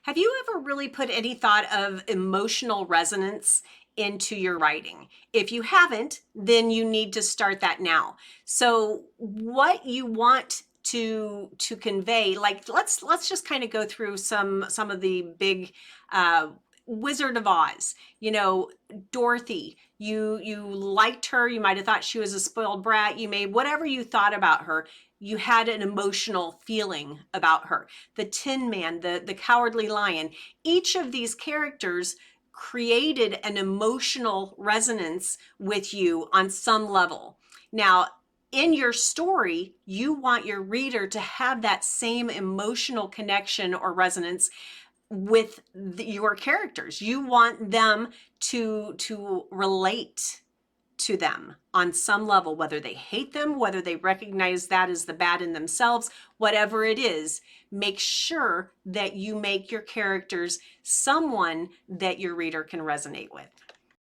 Have you ever really put any thought of emotional resonance into your writing? If you haven't, then you need to start that now. So what you want to convey, like let's just kind of go through some of the big Wizard of Oz. You know, Dorothy, you liked her, you might have thought she was a spoiled brat, you may whatever you thought about her, you had an emotional feeling about her. The Tin Man, the Cowardly Lion, each of these characters created an emotional resonance with you on some level. Now, in your story, you want your reader to have that same emotional connection or resonance with your characters. You want them to relate to them on some level, whether they hate them, whether they recognize that as the bad in themselves, whatever it is. Make sure that you make your characters someone that your reader can resonate with.